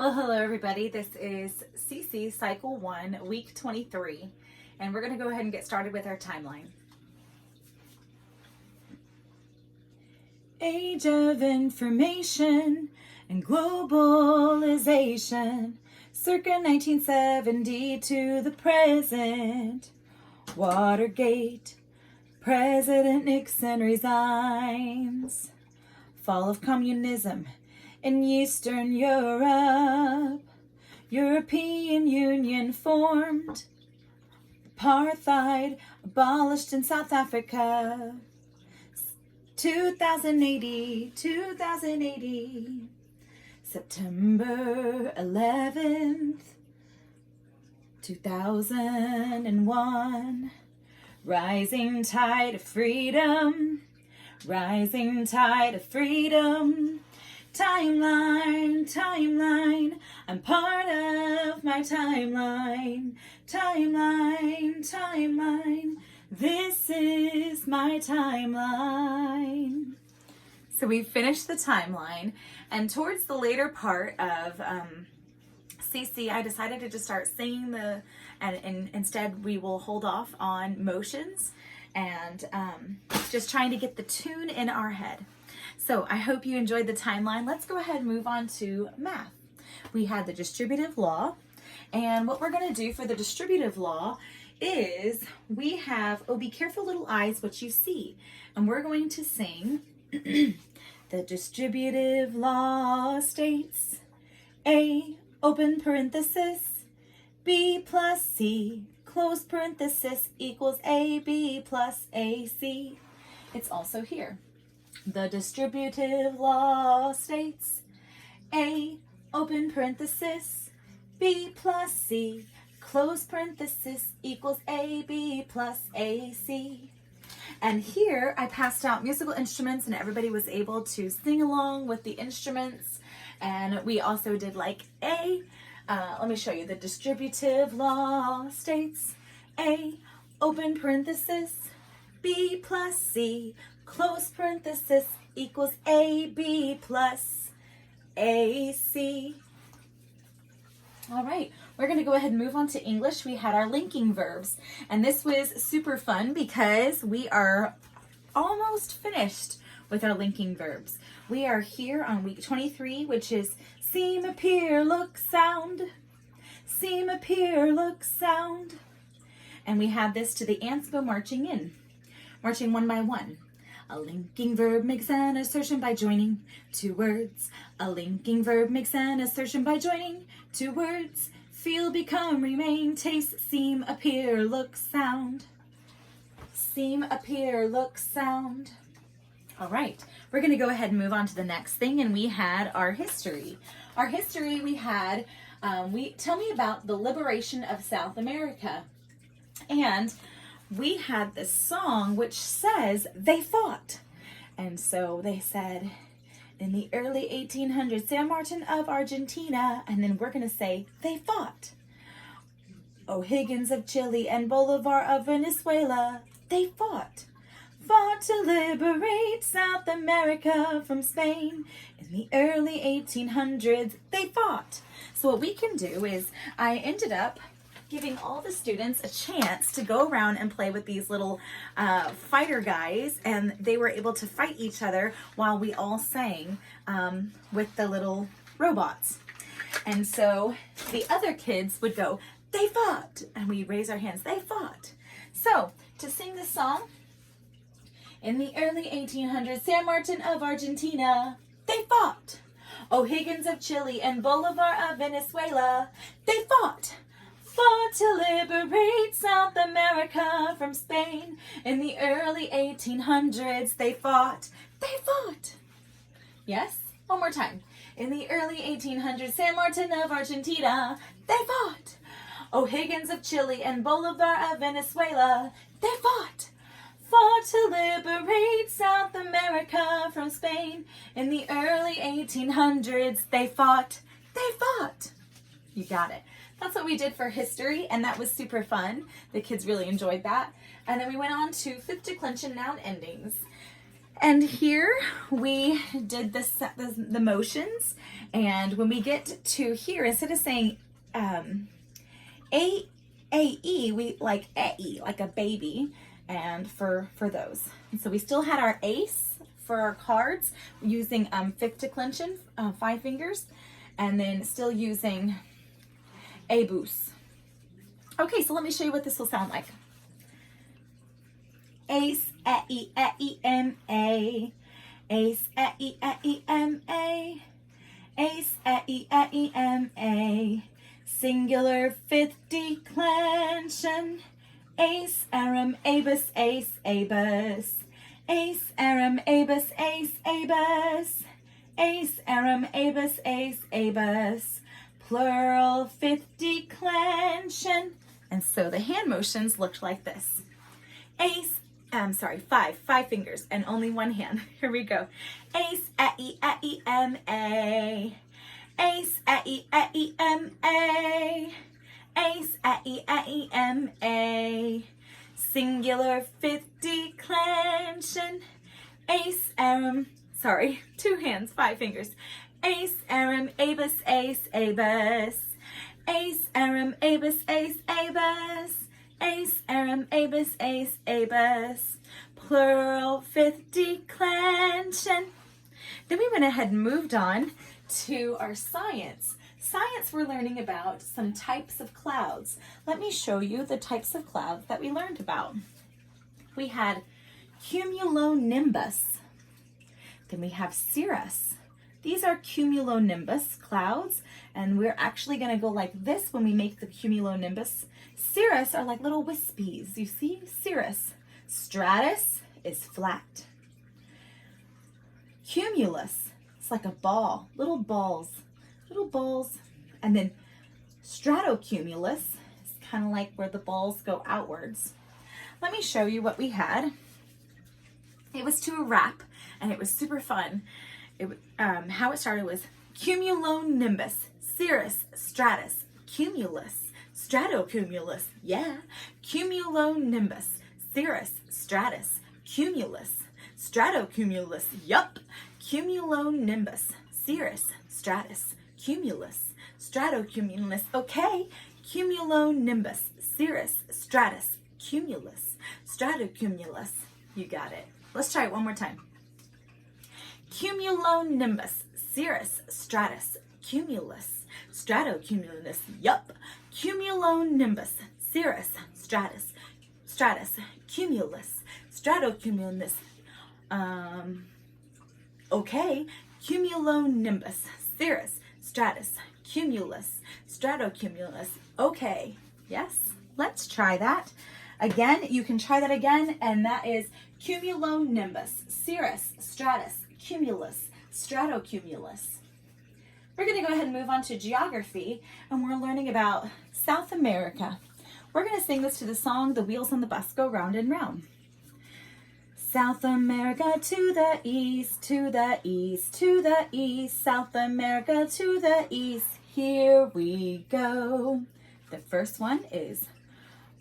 Well, hello everybody. This is CC Cycle 1, Week 23, and we're going to go ahead and get started with our timeline. Age of information and globalization, circa 1970 to the present. Watergate, President Nixon resigns. Fall of communism in Eastern Europe, European Union formed, apartheid abolished in South Africa, 2080, September 11th, 2001, rising tide of freedom, rising tide of freedom. Timeline, I'm part of my timeline. Timeline, this is my timeline. So we finished the timeline, and towards the later part of CC, I decided to just start singing and instead we will hold off on motions and just trying to get the tune in our head. So I hope you enjoyed the timeline. Let's go ahead and move on to math. We had the distributive law, and what we're going to do for the distributive law is we have, oh, be careful little eyes what you see, and we're going to sing the distributive law states A, open parenthesis, B plus C, close parenthesis, equals AB plus AC. It's also here. The distributive law states A, open parenthesis, B plus C, close parenthesis, equals AB plus AC. And here I passed out musical instruments and everybody was able to sing along with the instruments. And we also did like A, let me show you. The distributive law states A, open parenthesis, B plus C, close parenthesis, equals AB plus AC. All right, we're going to go ahead and move on to English. We had our linking verbs, and this was super fun because we are almost finished with our linking verbs. We are here on week 23, which is seem, appear, look, sound. Seem, appear, look, sound. And we have this to the ants go marching in, marching one by one. A linking verb makes an assertion by joining two words. A linking verb makes an assertion by joining two words. Feel, become, remain, taste, seem, appear, look, sound. Seem, appear, look, sound. All right, we're going to go ahead and move on to the next thing, and we had our history. Our history, we had, tell me about the liberation of South America. And we had this song which says they fought. And so they said, in the early 1800s, San Martin of Argentina, and then we're going to say they fought. O'Higgins of Chile and Bolivar of Venezuela, they fought. Fought to liberate South America from Spain. In the early 1800s, they fought. So what we can do is, I ended up giving all the students a chance to go around and play with these little fighter guys, and they were able to fight each other while we all sang with the little robots. And so the other kids would go, they fought, and we raise our hands, they fought. So to sing this song, in the early 1800s, San Martin of Argentina, they fought. O'Higgins of Chile and Bolivar of Venezuela, they fought. Fought to liberate South America from Spain. In the early 1800s, they fought. They fought. Yes? One more time. In the early 1800s, San Martin of Argentina, they fought. O'Higgins of Chile and Bolivar of Venezuela, they fought. Fought to liberate South America from Spain. In the early 1800s, they fought. They fought. You got it. That's what we did for history, and that was super fun. The kids really enjoyed that. And then we went on to fifth declension noun endings. And here we did the motions, and when we get to here, instead of saying A, A-E, we like A-E, like a baby, and for those. And so we still had our ace for our cards, using fifth declension, 5 fingers, and then still using a boos. Okay, so let me show you what this will sound like. Ace, A-E, A-E-M-A. Ace, A-E, A-E-M-A. Ace, A-E, A-E-M-A. Singular fifth declension. Ace, arum, abus, ace, abus. Ace, arum, abus, ace, abus. Ace, arum, abus, ace, abus. Plural fifth declension. And so the hand motions looked like this. Ace, five fingers and only one hand. Here we go. Ace, A-E, A-E-M-A. Ace, A-E, A-E-M-A. Ace, A-E, A-E-M-A. Singular fifth declension. Ace, arum, 2 hands, 5 fingers. Ace, arum, abus, ace, abus. Ace, arum, abus, ace, abus. Ace, arum, abus, ace, abus. Plural fifth declension. Then we went ahead and moved on to our science. Science, we're learning about some types of clouds. Let me show you the types of clouds that we learned about. We had cumulonimbus. Then we have cirrus. These are cumulonimbus clouds, and we're actually going to go like this when we make the cumulonimbus. Cirrus are like little wispies. You see? Cirrus. Stratus is flat. Cumulus, it's like a ball, little balls. And then stratocumulus is kind of like where the balls go outwards. Let me show you what we had. It was to a rap, and it was super fun. How it started was cumulonimbus, cirrus, stratus, cumulus, stratocumulus, yeah. Cumulonimbus, cirrus, stratus, cumulus, stratocumulus, yup. Cumulonimbus, cirrus, stratus, cumulus, stratocumulus, okay. Cumulonimbus, cirrus, stratus, cumulus, stratocumulus, you got it. Let's try it one more time. Cumulonimbus, cirrus, stratus, cumulus, stratocumulus, yup. Cumulonimbus, cirrus, stratus, cumulus, stratocumulus, okay. Cumulonimbus, cirrus, stratus, cumulus, stratocumulus, okay. Yes, let's try that. Again, you can try that again, and that is cumulonimbus, cirrus, stratus, cumulus, stratocumulus. We're going to go ahead and move on to geography, and we're learning about South America. We're going to sing this to the song, The Wheels on the Bus Go Round and Round. South America to the east, to the east, to the east. South America to the east, here we go. The first one is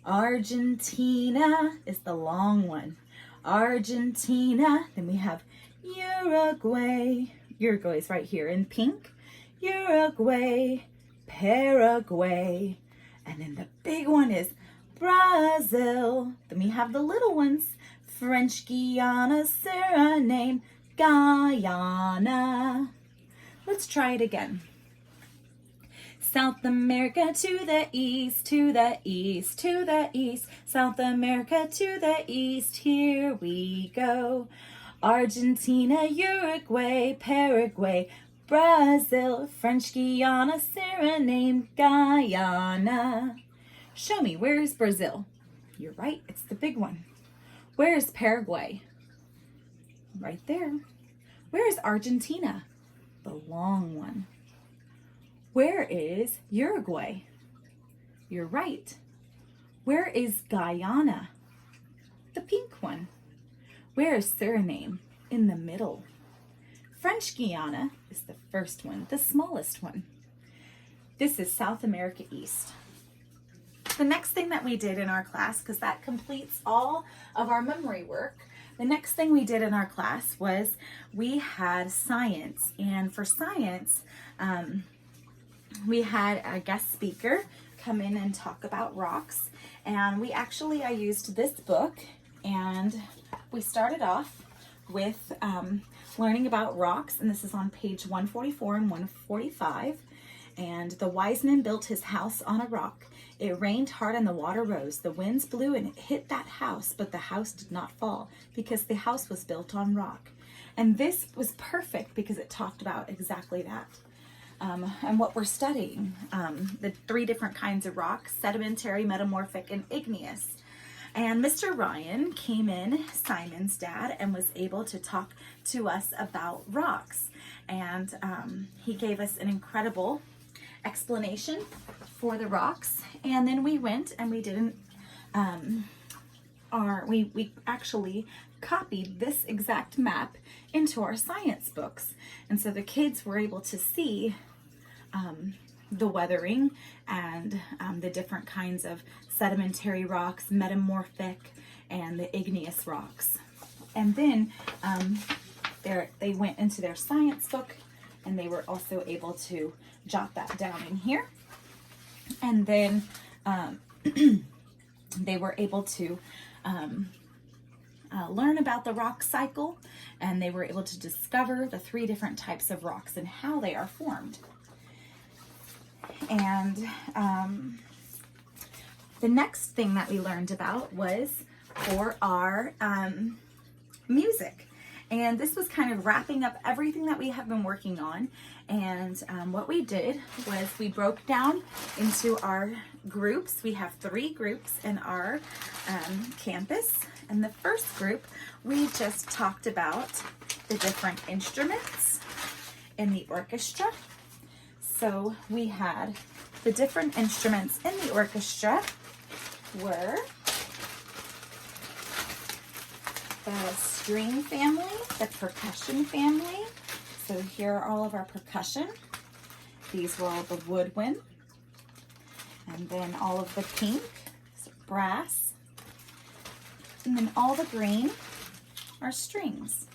Argentina, is the long one. Argentina. Then we have Uruguay. Uruguay is right here in pink. Uruguay, Paraguay. And then the big one is Brazil. Then we have the little ones. French Guiana, Suriname, Guyana. Let's try it again. South America to the east, to the east, to the east. South America to the east, here we go. Argentina, Uruguay, Paraguay, Brazil, French Guiana, Suriname, Guyana. Show me, where's Brazil? You're right, it's the big one. Where's Paraguay? Right there. Where's Argentina? The long one. Where is Uruguay? You're right. Where is Guyana? The pink one. Where is Suriname? In the middle. French Guiana is the first one, the smallest one. This is South America East. The next thing that we did in our class, because that completes all of our memory work, the next thing we did in our class was we had science. And for science, we had a guest speaker come in and talk about rocks. And I used this book, and we started off with learning about rocks, and this is on page 144 and 145. And the wise man built his house on a rock. It rained hard and the water rose. The winds blew and it hit that house, but the house did not fall because the house was built on rock. And this was perfect because it talked about exactly that. And what we're studying, the 3 different kinds of rocks: sedimentary, metamorphic, and igneous. And Mr. Ryan came in, Simon's dad, and was able to talk to us about rocks. And he gave us an incredible explanation for the rocks. And then we went and we didn't, we actually copied this exact map into our science books. And so the kids were able to see the weathering and the different kinds of sedimentary rocks, metamorphic, and the igneous rocks. And then they went into their science book, and they were also able to jot that down in here. And then they were able to learn about the rock cycle, and they were able to discover the 3 different types of rocks and how they are formed. And the next thing that we learned about was for our music. And this was kind of wrapping up everything that we have been working on. And what we did was we broke down into our groups. We have 3 groups in our campus. And the first group, we just talked about the different instruments in the orchestra. So we had the different instruments in the orchestra were the string family, the percussion family. So here are all of our percussion. These were all the woodwind. And then all of the pink, so brass. And then all the green are strings.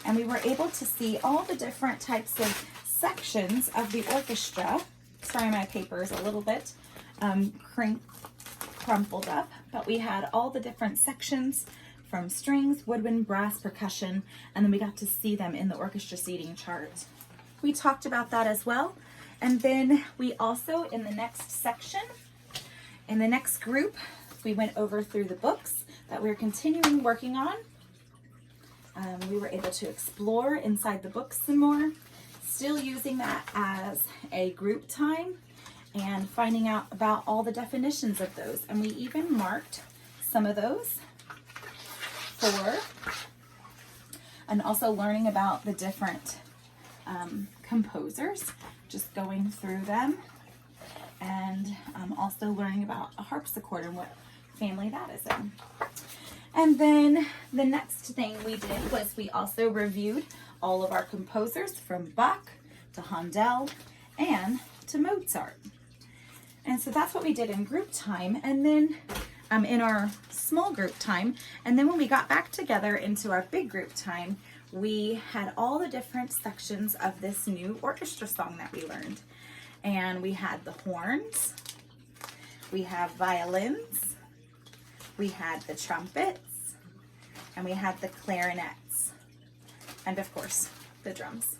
And we were able to see all the different types of sections of the orchestra. Sorry, my paper is a little bit crumpled up, but we had all the different sections from strings, woodwind, brass, percussion, and then we got to see them in the orchestra seating chart. We talked about that as well. And then we also, in the next section, in the next group, we went over through the books that we're continuing working on. We were able to explore inside the books some more, still using that as a group time and finding out about all the definitions of those. And we even marked some of those and also learning about the different composers, just going through them, and also learning about a harpsichord and what family that is in. And then the next thing we did was we also reviewed all of our composers from Bach to Handel and to Mozart. And so that's what we did in group time, and then in our small group time. And then when we got back together into our big group time, we had all the different sections of this new orchestra song that we learned. And we had the horns, we have violins, we had the trumpets, and we had the clarinets, and of course, the drums.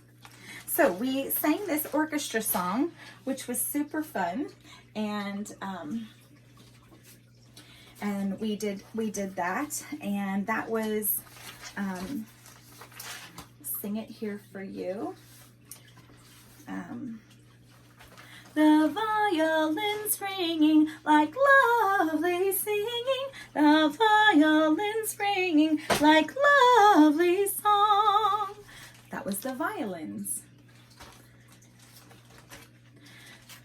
So we sang this orchestra song, which was super fun, and we did that, and that was sing it here for you. The violins ringing like lovely singing, the violins ringing like lovely song. That was the violins.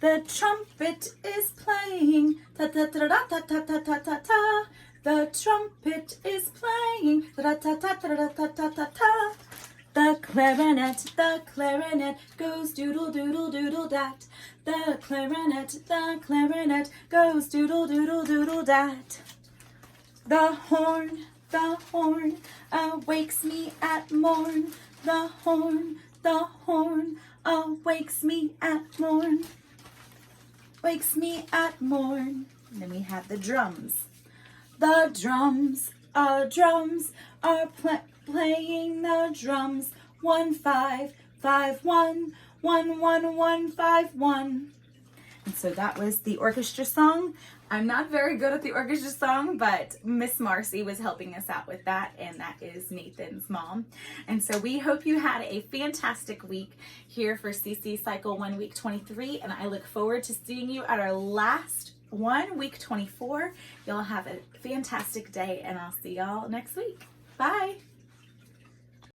The trumpet is playing, ta ta ta ta ta ta ta ta ta ta. The trumpet is playing, ta ta ta ta ta ta ta ta ta. The clarinet goes doodle doodle doodle dat. The clarinet goes doodle doodle doodle dat. The the horn awakes me at morn. The horn awakes me at morn. Wakes me at morn. And then we have the drums. The drums are playing the drums. 1 5 5 1 1 1 1 5 1. And so that was the orchestra song. I'm not very good at the orchestra song, but Miss Marcy was helping us out with that, and that is Nathan's mom. And so we hope you had a fantastic week here for CC Cycle 1 Week 23, and I look forward to seeing you at our last one, Week 24. Y'all have a fantastic day, and I'll see y'all next week. Bye!